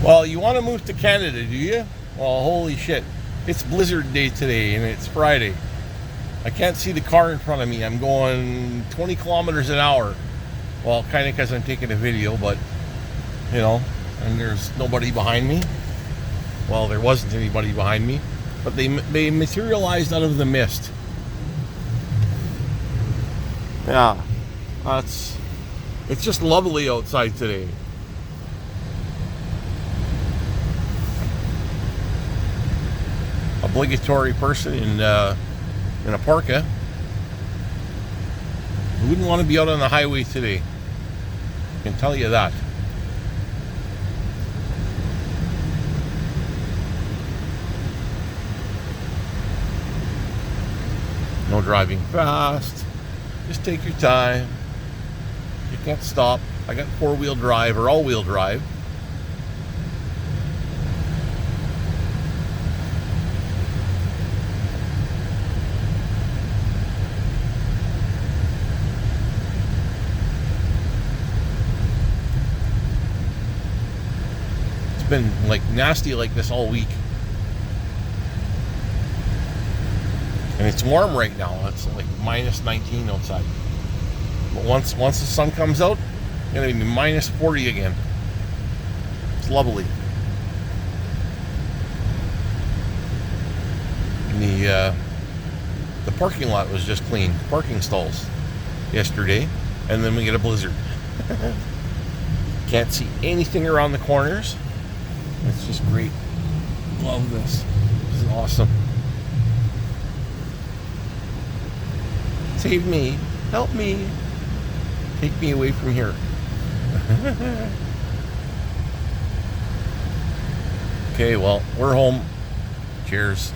Well, you want to move to Canada, do you? Well, holy shit. It's blizzard day today, and it's Friday. I can't see the car in front of me. I'm going 20 kilometers an hour. Well, kind of because I'm taking a video, but, you know, and there's nobody behind me. Well, there wasn't anybody behind me, but they materialized out of the mist. Yeah, it's just lovely outside today. Obligatory person in a parka. You wouldn't want to be out on the highway today. I can tell you that. No driving fast. Just take your time. You can't stop. I got four-wheel drive or all-wheel drive. It's been like nasty like this all week. And it's warm right now. It's like minus 19 outside. But once the sun comes out, it's going to be minus 40 again. It's lovely. And the parking lot was just cleaned. Parking stalls yesterday. And then we get a blizzard. Can't see anything around the corners. It's just great. Love this. This is awesome. Save me. Help me. Take me away from here. Okay, well, we're home. Cheers.